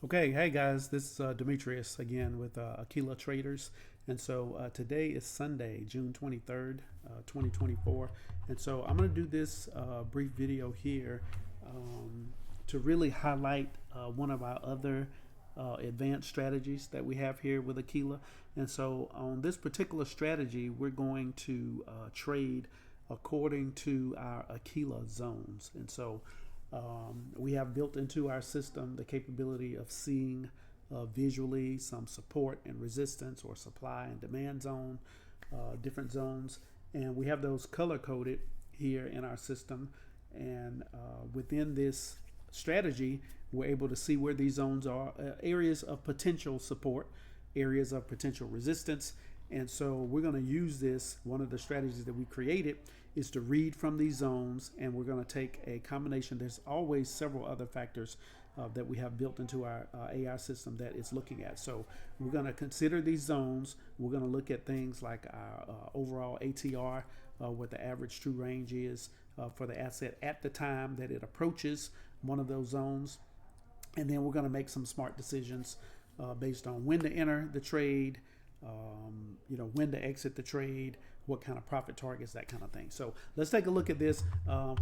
Okay, hey guys, this is Demetrius again with Akeelah Traders. And so today is Sunday, June 23rd, 2024. And so I'm going to do this brief video here to really highlight one of our other advanced strategies that we have here with Akeelah. And so on this particular strategy, we're going to trade according to our Akeelah zones. And so we have built into our system the capability of seeing visually some support and resistance or supply and demand zone, different zones. And we have those color coded here in our system. And within this strategy, we're able to see where these zones are, areas of potential support, areas of potential resistance. And so we're going to use this. One of the strategies that we created is to read from these zones, and we're going to take a combination. There's always several other factors that we have built into our AI system that it's looking at. So we're going to consider these zones. We're going to look at things like our overall ATR, what the average true range is for the asset at the time that it approaches one of those zones. And then we're going to make some smart decisions based on when to enter the trade, when to exit the trade, what kind of profit targets, that kind of thing. So let's take a look at this.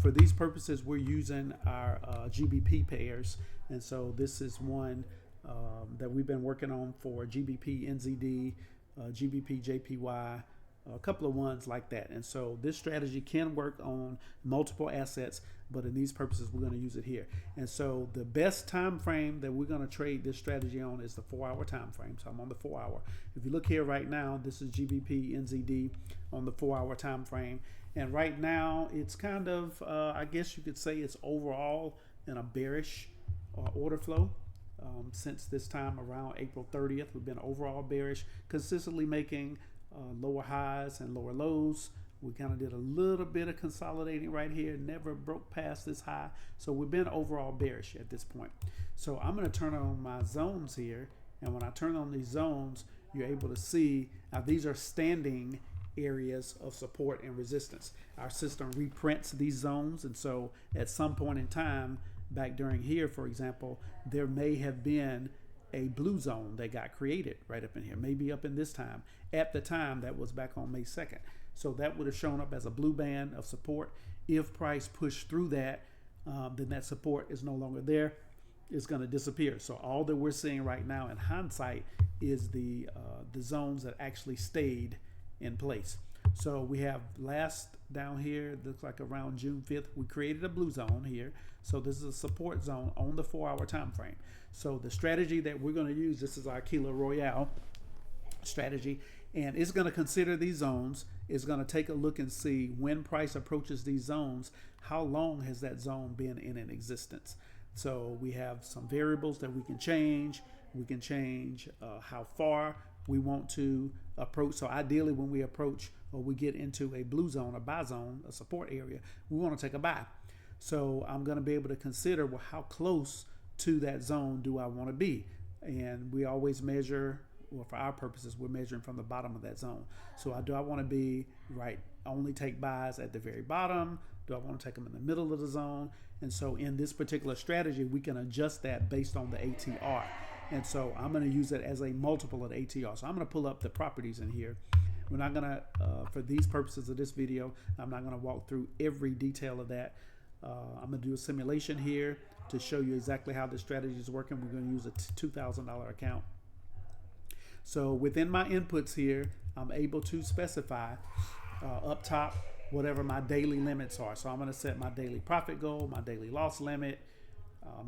For these purposes, we're using our GBP pairs. And so this is one that we've been working on for GBP NZD, GBP JPY, a couple of ones like that. And so this strategy can work on multiple assets, but in these purposes, we're going to use it here. And so the best time frame that we're going to trade this strategy on is the 4-hour time frame. So I'm on the 4-hour. If you look here right now, this is GBP NZD on the 4-hour time frame. And right now, it's kind of, I guess you could say it's overall in a bearish order flow. Since this time around April 30th, we've been overall bearish, consistently making lower highs and lower lows. We kind of did a little bit of consolidating right here, never broke past this high. So we've been overall bearish at this point. So I'm going to turn on my zones here. And when I turn on these zones, you're able to see these are standing areas of support and resistance. Our system reprints these zones. And so at some point in time, back during here, for example, there may have been a blue zone that got created right up in here, maybe up in this time. At the time, that was back on May 2nd. So that would have shown up as a blue band of support. If price pushed through that, then that support is no longer there. It's going to disappear. So all that we're seeing right now in hindsight is the zones that actually stayed in place. So we have last down here, looks like around June 5th, we created a blue zone here. So this is a support zone on the 4-hour time frame. So the strategy that we're going to use, this is our Akeelah Royale strategy, and it's going to consider these zones. It's going to take a look and see when price approaches these zones, how long has that zone been in existence. So we have some variables that we can change. We can change how far we want to approach. So ideally when we approach or we get into a blue zone, a buy zone, a support area, we want to take a buy. So I'm going to be able to consider, well, how close to that zone do I want to be? And we always measure, well, for our purposes, we're measuring from the bottom of that zone. So do I want to be right, only take buys at the very bottom? Do I want to take them in the middle of the zone? And so in this particular strategy, we can adjust that based on the ATR. And so I'm going to use it as a multiple of ATR. So I'm going to pull up the properties in here. We're not going to, for these purposes of this video, I'm not going to walk through every detail of that. I'm going to do a simulation here to show you exactly how this strategy is working. We're going to use a $2,000 account. So within my inputs here, I'm able to specify up top whatever my daily limits are. So I'm going to set my daily profit goal, my daily loss limit,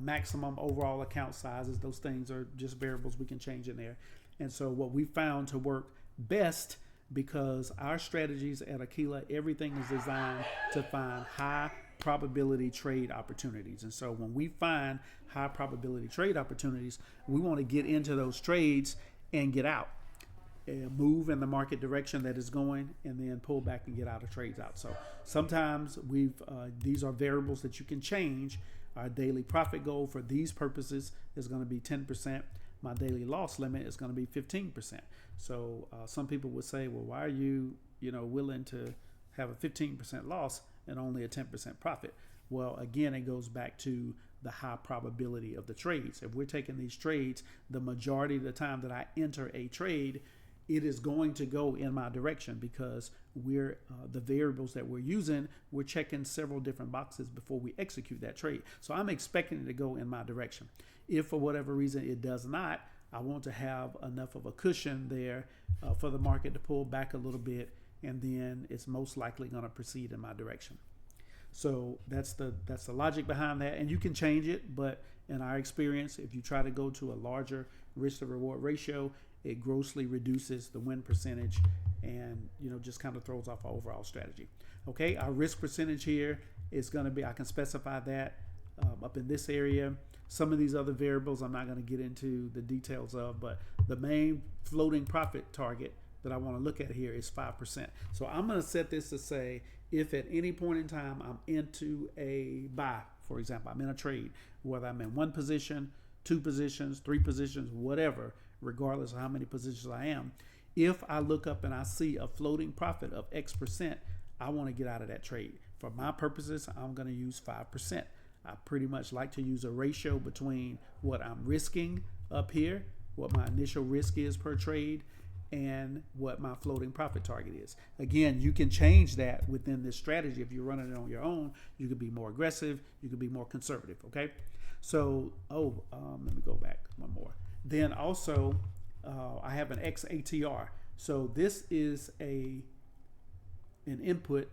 maximum overall account sizes. Those things are just variables we can change in there. And so what we found to work best, because our strategies at Akeelah, everything is designed to find high probability trade opportunities. And so when we find high probability trade opportunities, we want to get into those trades and get out, and move in the market direction that is going, and then pull back and get out of trades out. So sometimes these are variables that you can change. Our daily profit goal for these purposes is going to be 10%. My daily loss limit is going to be 15%. So some people would say, well, why are you willing to have a 15% loss and only a 10% profit? Well, again, it goes back to the high probability of the trades. If we're taking these trades, the majority of the time that I enter a trade, it is going to go in my direction because we're the variables that we're using, we're checking several different boxes before we execute that trade. So I'm expecting it to go in my direction. If for whatever reason it does not, I want to have enough of a cushion there for the market to pull back a little bit, and then it's most likely going to proceed in my direction. So that's the logic behind that, and you can change it, but in our experience, if you try to go to a larger risk to reward ratio, it grossly reduces the win percentage and just kind of throws off our overall strategy. Okay, our risk percentage here is going to be, I can specify that up in this area. Some of these other variables I'm not going to get into the details of, but the main floating profit target that I want to look at here is 5%. So I'm going to set this to say if at any point in time I'm into a buy, for example, I'm in a trade, whether I'm in one position, two positions, three positions, whatever, regardless of how many positions I am, if I look up and I see a floating profit of X%, I want to get out of that trade. For my purposes, I'm going to use 5%. I pretty much like to use a ratio between what I'm risking up here, what my initial risk is per trade, and what my floating profit target is. Again, you can change that within this strategy. If you're running it on your own, you could be more aggressive, you could be more conservative, okay? So, let me go back one more. Then also, I have an XATR. So this is an input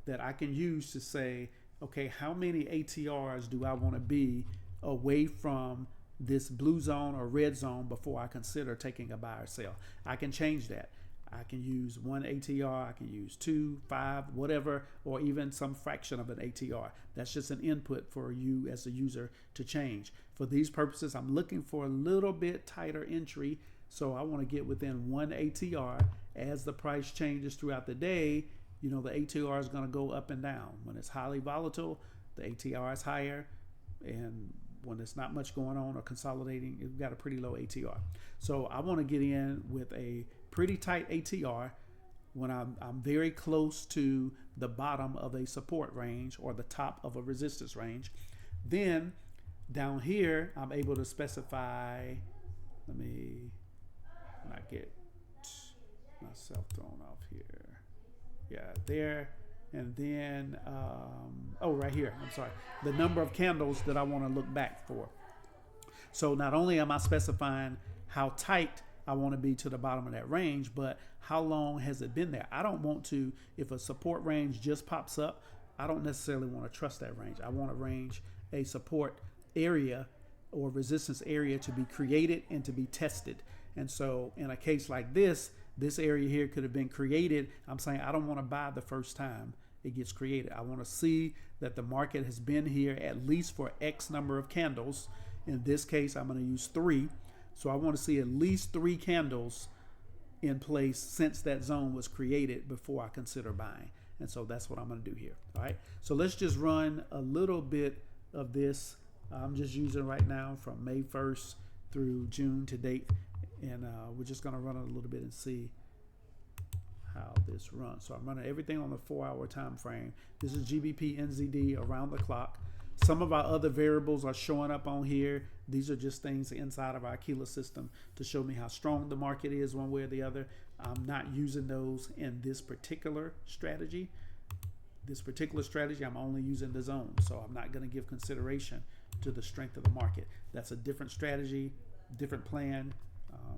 that I can use to say, okay, how many ATRs do I want to be away from this blue zone or red zone before I consider taking a buy or sell? I can change that. I can use 1 ATR, I can use 2, 5, whatever, or even some fraction of an ATR. That's just an input for you as a user to change. For these purposes, I'm looking for a little bit tighter entry, so I want to get within 1 ATR. As the price changes throughout the day, the ATR is going to go up and down. When it's highly volatile, the ATR is higher, and when there's not much going on or consolidating, you've got a pretty low ATR. So I want to get in with a pretty tight ATR when I'm very close to the bottom of a support range or the top of a resistance range. Then down here, I'm able to specify, let me not get myself thrown off here. Yeah, there. And then, right here, I'm sorry, the number of candles that I want to look back for. So not only am I specifying how tight I want to be to the bottom of that range, but how long has it been there? I don't want to, if a support range just pops up, I don't necessarily want to trust that range. I want a support area or resistance area to be created and to be tested. And so in a case like this area here could have been created. I'm saying I don't want to buy the first time it gets created. I want to see that the market has been here at least for X number of candles. In this case, I'm going to use 3. So I want to see at least 3 candles in place since that zone was created before I consider buying. And so that's what I'm going to do here. All right. So let's just run a little bit of this. I'm just using right now from May 1st through June to date. And we're just going to run it a little bit and see how this runs. So I'm running everything on the 4-hour time frame. This is GBP NZD around the clock. Some of our other variables are showing up on here. These are just things inside of our Akeelah system to show me how strong the market is one way or the other. I'm not using those in this particular strategy. I'm only using the zone. So I'm not going to give consideration to the strength of the market. That's a different strategy, different plan.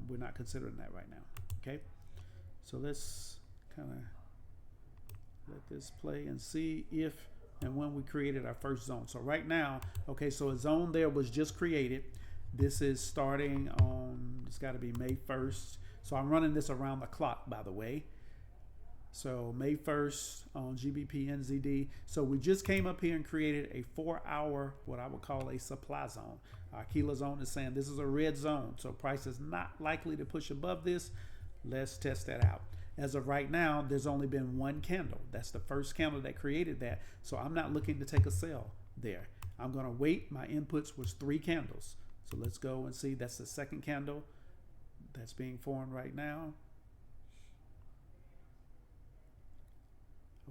We're not considering that right now. Okay. So let's kind of let this play and see if and when we created our first zone. So right now, okay, so a zone there was just created. This is starting on, it's got to be May 1st. So I'm running this around the clock, by the way. So May 1st on GBP NZD. So we just came up here and created a 4-hour, what I would call a supply zone. Our Akeelah zone is saying this is a red zone. So price is not likely to push above this. Let's test that out. As of right now, there's only been 1 candle. That's the first candle that created that. So I'm not looking to take a sell there. I'm going to wait. My inputs was 3 candles. So let's go and see. That's the second candle that's being formed right now.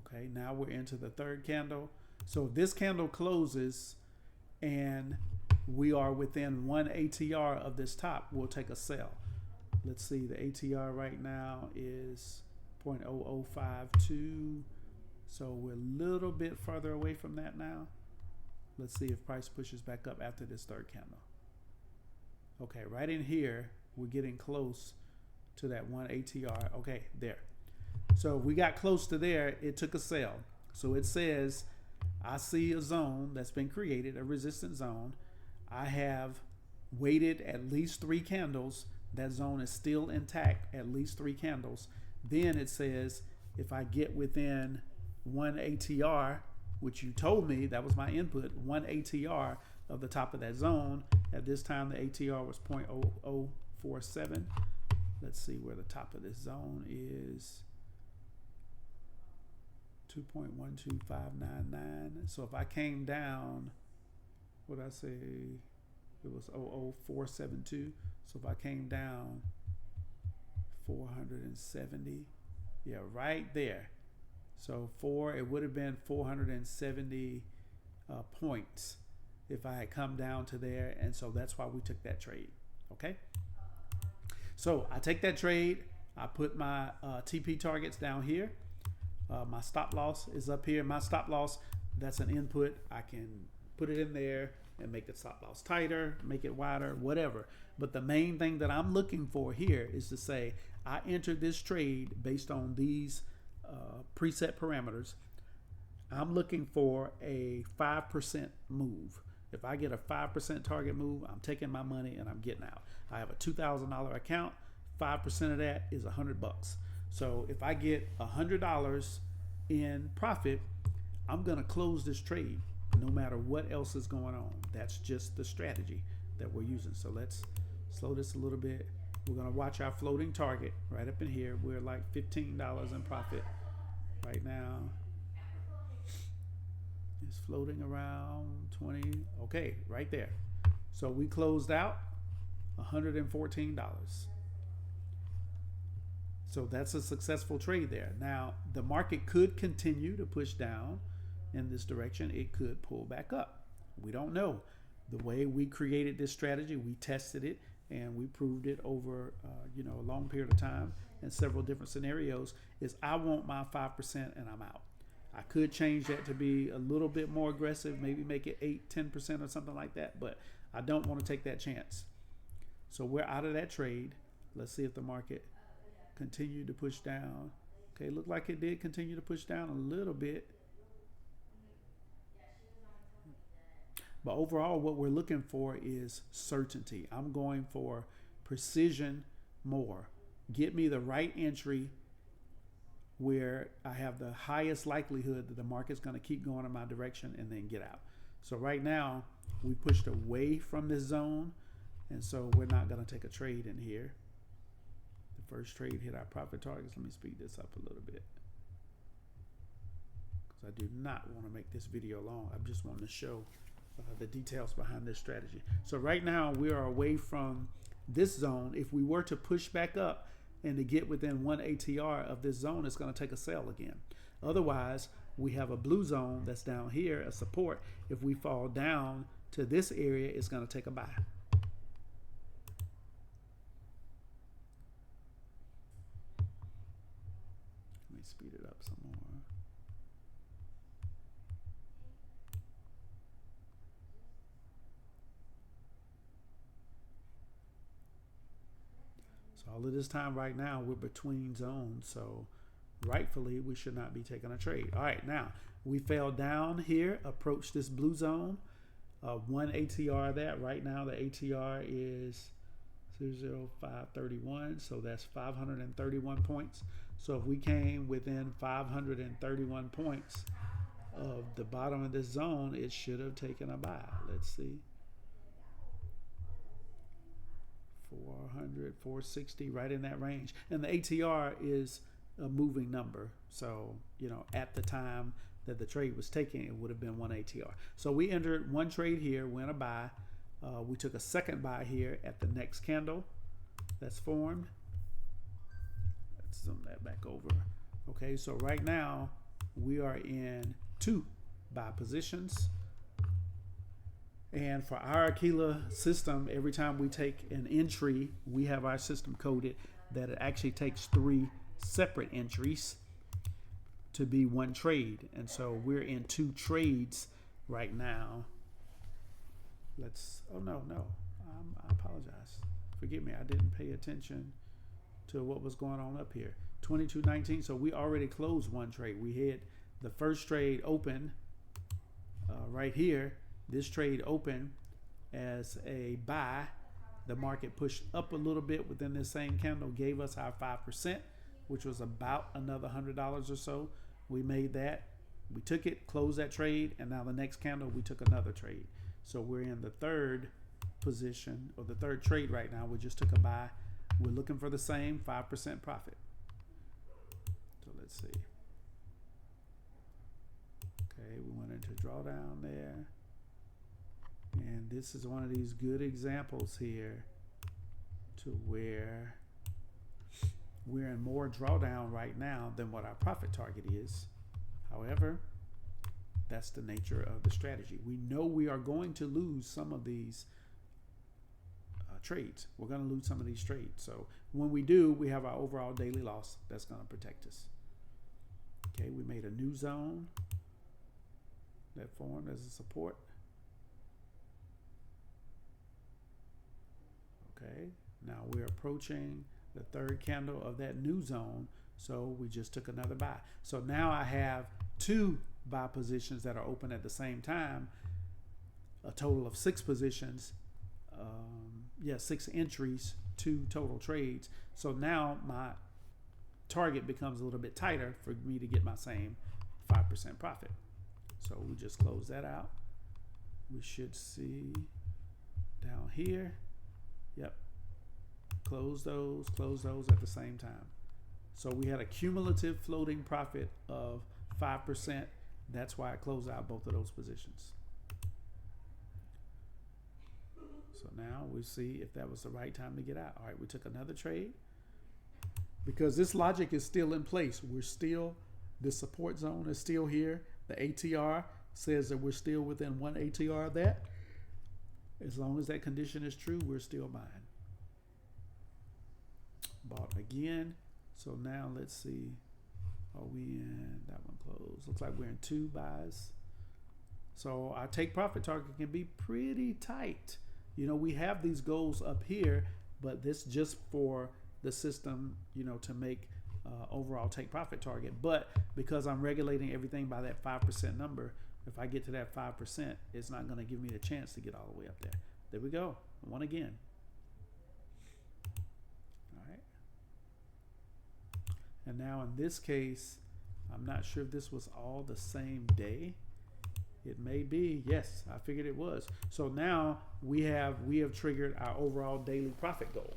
Okay, now we're into the third candle. So if this candle closes and we are within 1 ATR of this top, we'll take a sell. Let's see, the ATR right now is 0.0052. So we're a little bit farther away from that now. Let's see if price pushes back up after this third candle. Okay, right in here, we're getting close to that 1 ATR. Okay, there. So we got close to there, it took a sell. So it says, I see a zone that's been created, a resistance zone. I have waited at least 3 candles. That zone is still intact, at least 3 candles. Then it says, if I get within 1 ATR, which you told me, that was my input, 1 ATR of the top of that zone. At this time, the ATR was 0.0047. Let's see where the top of this zone is. 2.12599. So if I came down, what did I say? It was 00472. So if I came down 470, yeah, right there. So it would have been 470 points if I had come down to there. And so that's why we took that trade. Okay. So I take that trade. I put my TP targets down here. My stop loss is up here. My stop loss, that's an input. I can put it in there and make the stop loss tighter, make it wider, whatever. But the main thing that I'm looking for here is to say, I entered this trade based on these preset parameters. I'm looking for a 5% move. If I get a 5% target move, I'm taking my money and I'm getting out. I have a $2,000 account. 5% of that is $100. So if I get $100 in profit, I'm going to close this trade no matter what else is going on. That's just the strategy that we're using. So let's slow this a little bit. We're going to watch our floating target right up in here. We're like $15 in profit right now. It's floating around 20. Okay, right there. So we closed out $114. So that's a successful trade there. Now, the market could continue to push down in this direction. It could pull back up. We don't know. The way we created this strategy, we tested it and we proved it over a long period of time in several different scenarios, is I want my 5% and I'm out. I could change that to be a little bit more aggressive, maybe make it 8-10% or something like that, but I don't want to take that chance. So we're out of that trade. Let's see if the market continued to push down. Okay, looked like it did continue to push down a little bit. But overall, what we're looking for is certainty. I'm going for precision more. Get me the right entry where I have the highest likelihood that the market's going to keep going in my direction and then get out. So right now, we pushed away from this zone, and so we're not going to take a trade in here. The first trade hit our profit targets. Let me speed this up a little bit, because I do not want to make this video long. I just want to show the details behind this strategy. So right now, we are away from this zone. If we were to push back up and to get within 1 ATR of this zone, it's going to take a sell again. Otherwise, we have a blue zone that's down here, a support. If we fall down to this area, it's going to take a buy. Let me speed it up some more. So all of this time right now, we're between zones. So rightfully, we should not be taking a trade. All right, now we fell down here, approached this blue zone. 1 ATR that. Right now, the ATR is 20531. So that's 531 points. So if we came within 531 points of the bottom of this zone, it should have taken a buy. Let's see. 400, 460, right in that range. And the ATR is a moving number. So, at the time that the trade was taken, it would have been 1 ATR. So we entered one trade here, went a buy. We took a second buy here at the next candle that's formed. Let's zoom that back over. Okay, so right now we are in 2 buy positions. And for our Akeelah system, every time we take an entry, we have our system coded that it actually takes 3 separate entries to be one trade. And so we're in 2 trades right now. Oh no, I apologize. Forgive me, I didn't pay attention to what was going on up here. 22.19, so we already closed one trade. We had the first trade open right here. This trade opened as a buy. The market pushed up a little bit within this same candle, gave us our 5%, which was about another $100 or so. We made that. We took it, closed that trade, and now the next candle we took another trade. So we're in the third position, or the third trade right now. We just took a buy. We're looking for the same 5% profit. So let's see. Okay, we went into drawdown there. And this is one of these good examples here to where we're in more drawdown right now than what our profit target is. However, that's the nature of the strategy. We know we are going to lose some of these trades. We're going to lose some of these trades. So when we do, we have our overall daily loss that's going to protect us. Okay, we made a new zone that formed as a support. Okay, now we're approaching the third candle of that new zone, so we just took another buy. So now I have 2 buy positions that are open at the same time, a total of 6 positions, 6 entries, 2 total trades. So now my target becomes a little bit tighter for me to get my same 5% profit. So we just close that out. We should see down here. Yep. Close those at the same time. So we had a cumulative floating profit of 5%. That's why I closed out both of those positions. So now we see if that was the right time to get out. All right, we took another trade. Because this logic is still in place. The support zone is still here. The ATR says that we're still within 1 ATR of that. As long as that condition is true, we're still buying. Bought again. So now let's see. Are we in? That one closed. Looks like we're in 2 buys. So our take profit target can be pretty tight. You know, we have these goals up here, but this just for the system, you know, to make overall take profit target. But because I'm regulating everything by that 5% number, if I get to that 5%, it's not going to give me the chance to get all the way up there. There we go. One again. All right. And now in this case, I'm not sure if this was all the same day. It may be. Yes, I figured it was. So now we have triggered our overall daily profit goal.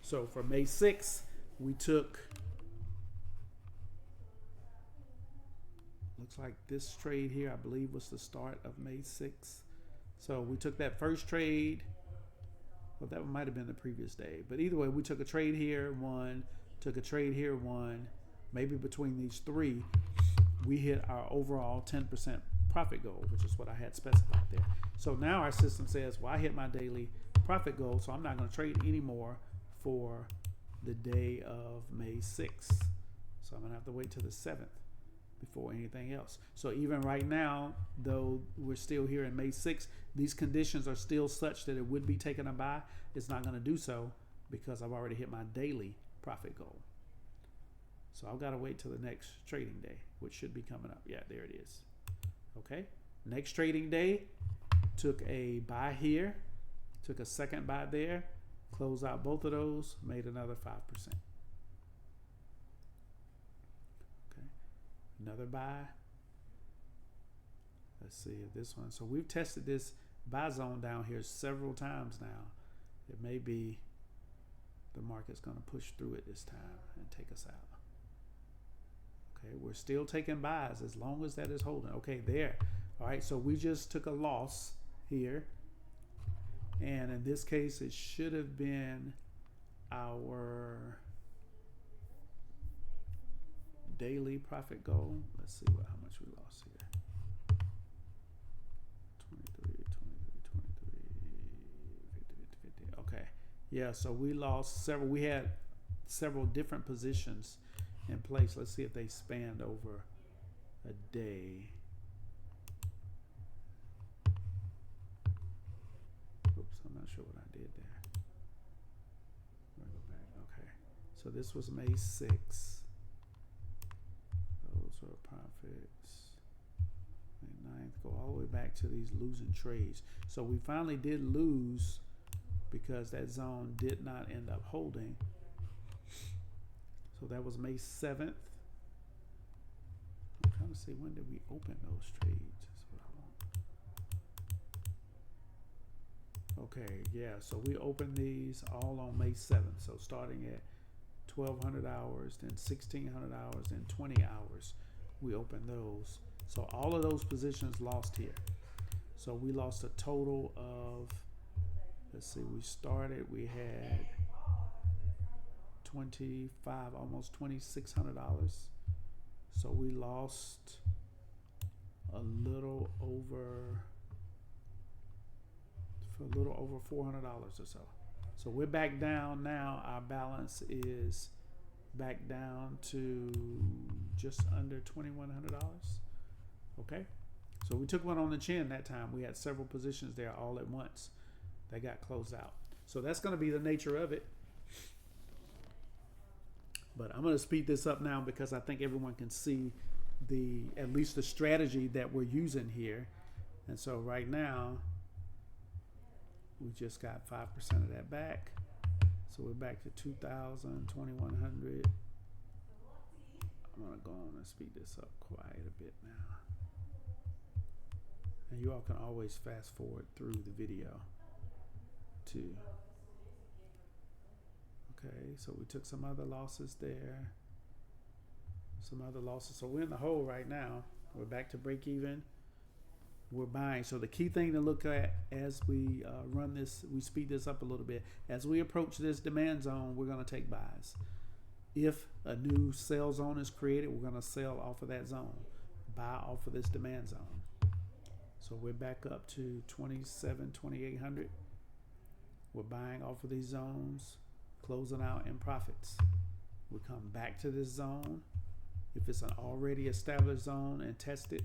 So for May 6th, we took, looks like this trade here, I believe, was the start of May 6th. So we took that first trade. Well, that might have been the previous day. But either way, we took a trade here, one, took a trade here, one. Maybe between these 3, we hit our overall 10% profit goal, which is what I had specified there. So now our system says, well, I hit my daily profit goal, so I'm not going to trade anymore for the day of May 6th. So I'm going to have to wait till the 7th before anything else. So even right now, though we're still here in May 6th, these conditions are still such that it would be taking a buy. It's not going to do so because I've already hit my daily profit goal. So I've got to wait till the next trading day, which should be coming up. Yeah, there it is. Okay, next trading day, took a buy here, took a second buy there, closed out both of those, made another 5%. Okay, another buy. Let's see if this one. So we've tested this buy zone down here several times now. It may be the market's going to push through it this time and take us out. Okay, we're still taking buys as long as that is holding. Okay, there. All right, so we just took a loss here. And in this case, it should have been our daily profit goal. Let's see how much we lost here. 23, 23, Yeah, so we lost several. We had several different positions in place. Let's see if they spanned over a day. Oops, I'm not sure what I did there. Let me go back. Okay, so this was May 6th. Those were profits. May 9th. Go all the way back to these losing trades. So we finally did lose because that zone did not end up holding. So that was May 7th. I'm trying to see, when did we open those trades? That's what I want. Okay, yeah, so we opened these all on May 7th. So starting at 1200 hours, then 1600 hours, then 20 hours, we opened those. So all of those positions lost here. So we lost a total of, let's see, we started, we had 25, almost $2,600. So we lost a little over $400 or so. So we're back down now. Our balance is back down to just under $2,100. Okay, so we took one on the chin that time. We had several positions there all at once. They got closed out. So that's going to be the nature of it. But I'm going to speed this up now because I think everyone can see at least the strategy that we're using here. And so right now, we just got 5% of that back. So we're back to 2,000, 2,100. I'm going to go on and speed this up quite a bit now. And you all can always fast forward through the video too. Okay, so we took some other losses there. Some other losses. So we're in the hole right now. We're back to break even. We're buying. So the key thing to look at as we run this, we speed this up a little bit. As we approach this demand zone, we're going to take buys. If a new sell zone is created, we're going to sell off of that zone. Buy off of this demand zone. So we're back up to 2,800. We're buying off of these zones, closing out in profits. We come back to this zone. If it's an already established zone and test it,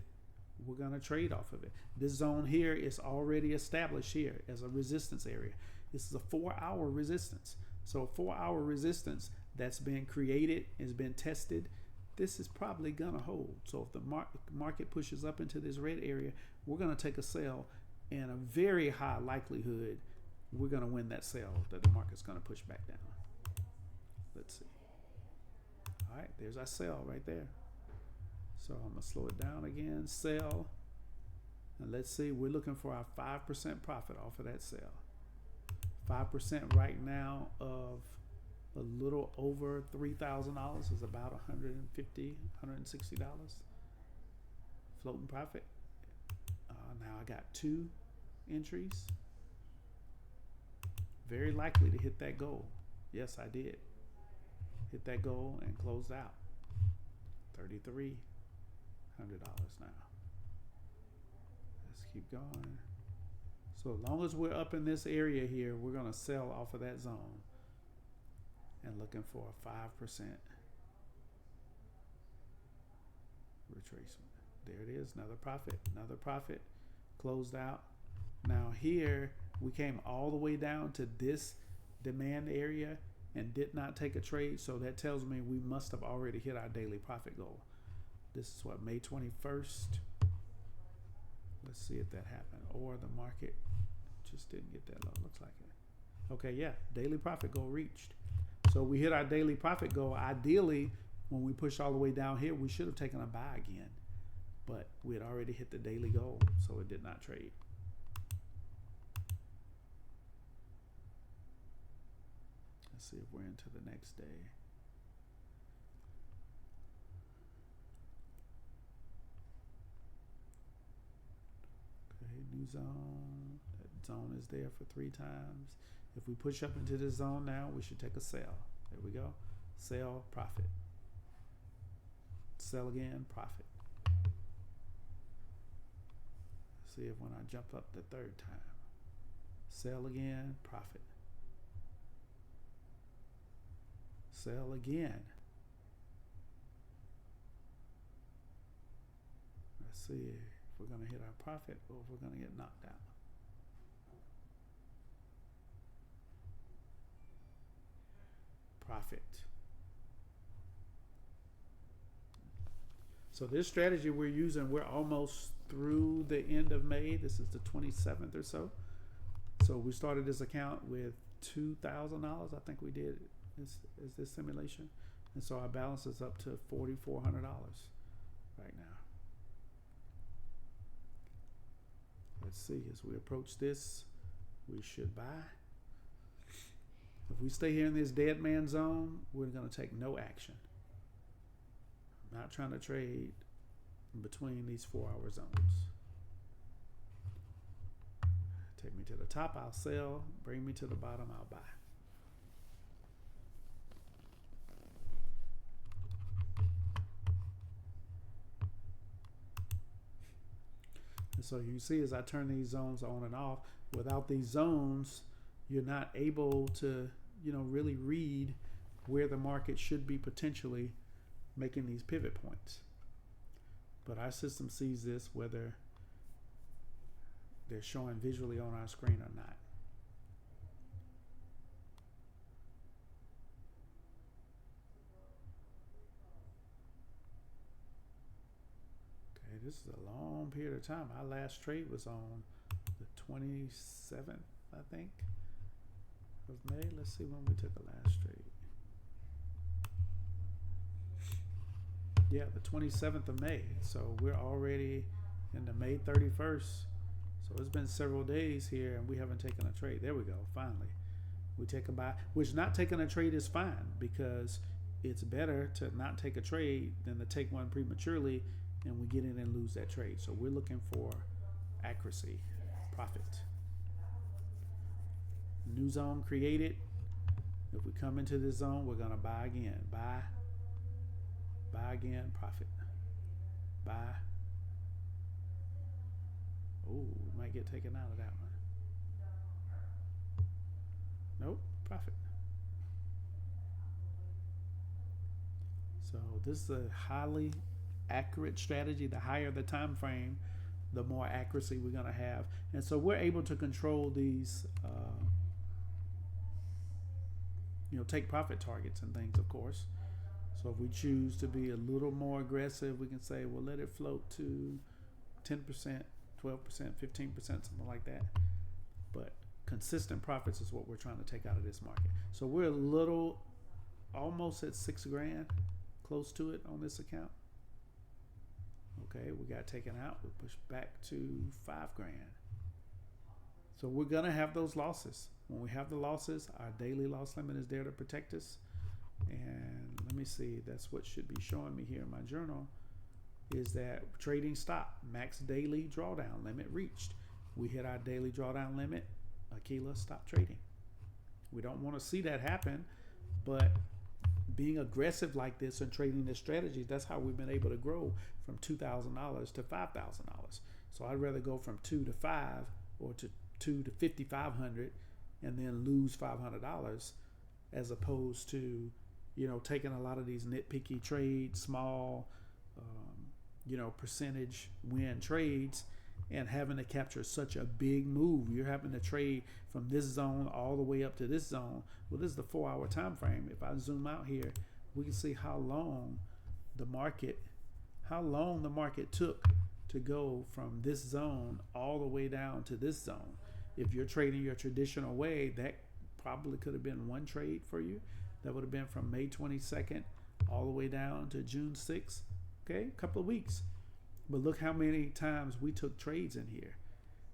we're going to trade off of it. This zone here is already established here as a resistance area. This is a 4-hour resistance. So a 4-hour resistance that's been created, has been tested, this is probably going to hold. So if the market pushes up into this red area, we're going to take a sell, and a very high likelihood we're going to win that sell that the market's going to push back down. Let's see. All right, there's our sell right there. So I'm going to slow it down again, sell. And let's see, we're looking for our 5% profit off of that sell. 5% right now of a little over $3,000 is about $150, $160 floating profit. Now I got 2 entries. Very likely to hit that goal. Yes, I did. Hit that goal and closed out. $3,300 now. Let's keep going. So as long as we're up in this area here, we're going to sell off of that zone and looking for a 5% retracement. There it is, another profit, closed out. Now here, we came all the way down to this demand area and did not take a trade, so that tells me we must have already hit our daily profit goal. This is what, May 21st? Let's see if that happened, or the market just didn't get that low. Looks like it. Okay, yeah, daily profit goal reached. So we hit our daily profit goal. Ideally, when we push all the way down here, we should have taken a buy again, but we had already hit the daily goal, so it did not trade. Let's see if we're into the next day. Okay, new zone. That zone is there for 3 times. If we push up into this zone now, we should take a sell. There we go. Sell, profit. Sell again, profit. See if when I jump up the 3rd time. Sell again, profit. sell again. Let's see if we're going to hit our profit or if we're going to get knocked out. Profit. So this strategy we're using, we're almost through the end of May. This is the 27th or so. So we started this account with $2,000. I think we did is this simulation. And so our balance is up to $4,400 right now. Let's see, as we approach this, we should buy. If we stay here in this dead man zone, we're going to take no action. I'm not trying to trade in between these 4-hour zones. Take me to the top, I'll sell. Bring me to the bottom, I'll buy. And so you can see as I turn these zones on and off, without these zones, you're not able to, really read where the market should be potentially making these pivot points. But our system sees this whether they're showing visually on our screen or not. Okay, this is a long period of time. Our last trade was on the 27th, I think, of May. Let's see when we took the last trade. Yeah, the 27th of May. So we're already in the May 31st. So it's been several days here and we haven't taken a trade. There we go, finally. We take a buy, which not taking a trade is fine because it's better to not take a trade than to take one prematurely and we get in and lose that trade. So we're looking for accuracy, profit. New zone created. If we come into this zone, we're gonna buy again. Buy again, profit. Buy. Oh, we might get taken out of that one. Nope, profit. So this is a highly accurate strategy. The higher the time frame, the more accuracy we're going to have. And so we're able to control these, take profit targets and things, of course. So if we choose to be a little more aggressive, we can say, well, let it float to 10%, 12%, 15%, something like that. But consistent profits is what we're trying to take out of this market. So we're a little, almost at $6,000, close to it on this account. Okay, we got taken out. We pushed back to $5,000. So we're gonna have those losses. When we have the losses, our daily loss limit is there to protect us. And let me see, that's what should be showing me here in my journal, is that trading stopped. Max daily drawdown limit reached. We hit our daily drawdown limit. Akeelah stopped trading. We don't want to see that happen, but being aggressive like this and trading this strategy, that's how we've been able to grow from $2,000 to $5,000. So I'd rather go from 2 to 5 or to 2 to 5,500 and then lose $500 as opposed to, taking a lot of these nitpicky trades, small, percentage win trades and having to capture such a big move. You're having to trade from this zone all the way up to this zone. Well, this is the 4-hour time frame. If I zoom out here, we can see how long the market took to go from this zone all the way down to this zone. If you're trading your traditional way, that probably could have been one trade for you. That would have been from May 22nd all the way down to June 6th. Okay, a couple of weeks. But look how many times we took trades in here.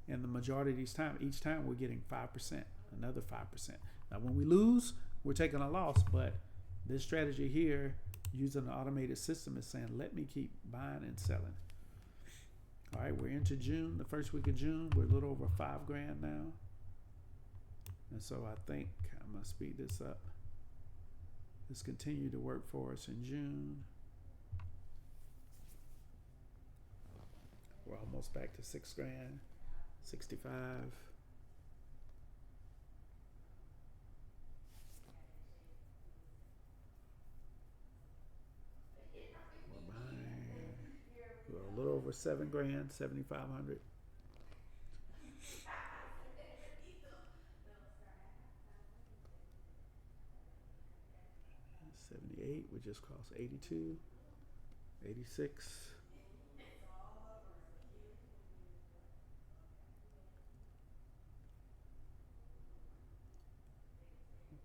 And the majority of these times, each time we're getting 5%, another 5%. Now when we lose, we're taking a loss, but this strategy here, using an automated system, is saying, let me keep buying and selling. All right, we're into June, the first week of June. We're a little over $5,000 now. And so I think I'm gonna speed this up. Let's continue to work for us in June. We're almost back to $6,000, 65. for 7 grand, 7,500. 78 would just cost 82, 86.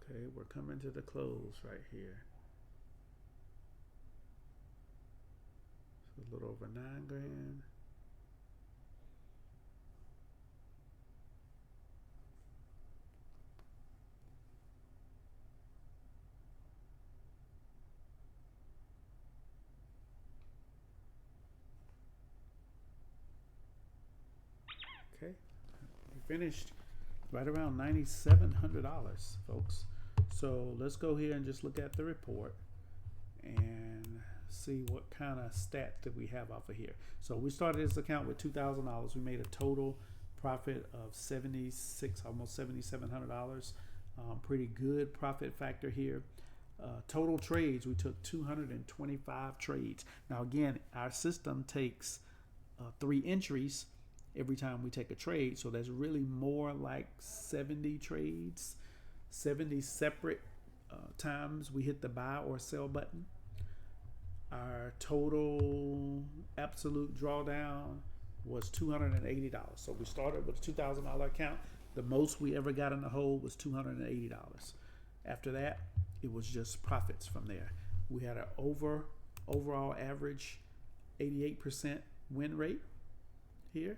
Okay, we're coming to the close right here. So a little over 9 grand. Okay, we finished right around $9,700, folks. So let's go here and just look at the report and see what kind of stats that we have off of here. So we started this account with $2,000. We made a total profit of almost $7,700. Pretty good profit factor here. Total trades, we took 225 trades. Now again, our system takes 3 entries every time we take a trade, so that's really more like 70 trades, 70 separate times we hit the buy or sell button. Our total absolute drawdown was $280. So we started with a $2,000 account. The most we ever got in the hole was $280. After that, it was just profits from there. We had an overall average 88% win rate here.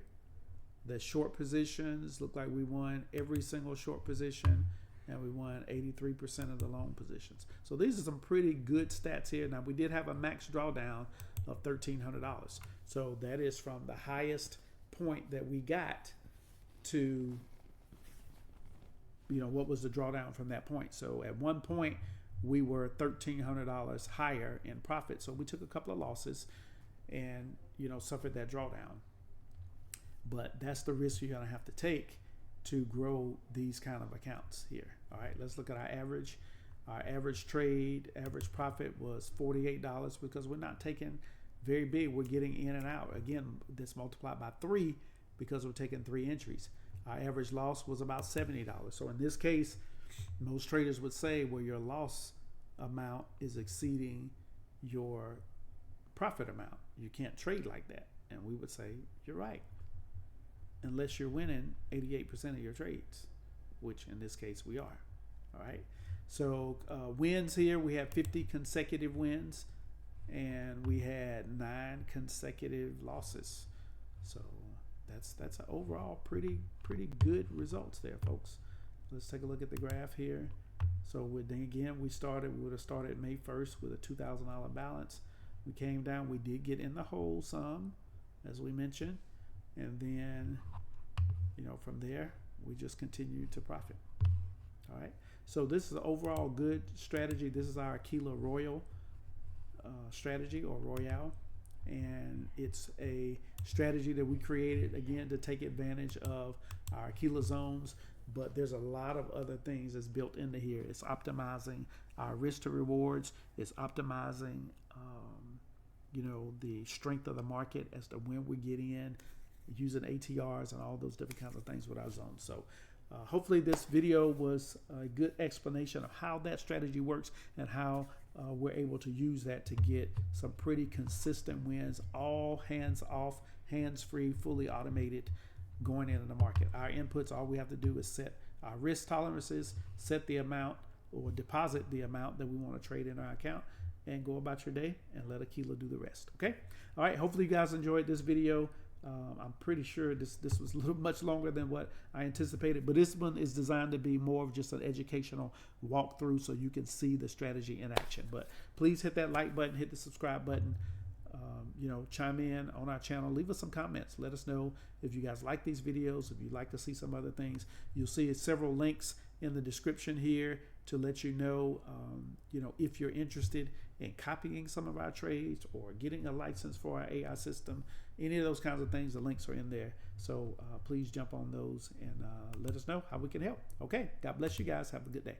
The short positions look like we won every single short position, and we won 83% of the long positions. So these are some pretty good stats here. Now we did have a max drawdown of $1,300. So that is from the highest point that we got to, what was the drawdown from that point. So at one point we were $1,300 higher in profit. So we took a couple of losses and, suffered that drawdown. But that's the risk you're gonna have to take to grow these kind of accounts here. All right, let's look at our average. Our average trade, average profit was $48 because we're not taking very big. We're getting in and out. Again, this multiplied by 3 because we're taking 3 entries. Our average loss was about $70. So in this case, most traders would say, well, your loss amount is exceeding your profit amount. You can't trade like that. And we would say, you're right, unless you're winning 88% of your trades, which in this case we are. All right. So wins here, we have 50 consecutive wins, and we had 9 consecutive losses. So that's an overall pretty good results there, folks. Let's take a look at the graph here. So we would have started May 1st with a $2,000 balance. We came down, we did get in the hole some, as we mentioned, and then from there we just continued to profit. All right, so this is an overall good strategy. This is our Akeelah Royal strategy, or Royale, and it's a strategy that we created again to take advantage of our Akeelah Zones, but there's a lot of other things that's built into here. It's optimizing our risk to rewards. It's optimizing the strength of the market as to when we get in, using ATRs and all those different kinds of things with our zones. So hopefully this video was a good explanation of how that strategy works and how we're able to use that to get some pretty consistent wins, all hands off, hands free, fully automated, going into the market. Our inputs, all we have to do is set our risk tolerances, set the amount or deposit the amount that we want to trade in our account, and go about your day and let Akeelah do the rest. Okay. All right. Hopefully you guys enjoyed this video. I'm pretty sure this was a little much longer than what I anticipated, but this one is designed to be more of just an educational walkthrough so you can see the strategy in action. But please hit that like button, hit the subscribe button, chime in on our channel, leave us some comments. Let us know if you guys like these videos, if you'd like to see some other things. You'll see several links in the description here to let you know, if you're interested in copying some of our trades or getting a license for our AI system, any of those kinds of things, the links are in there. So please jump on those and let us know how we can help. Okay, God bless you guys. Have a good day.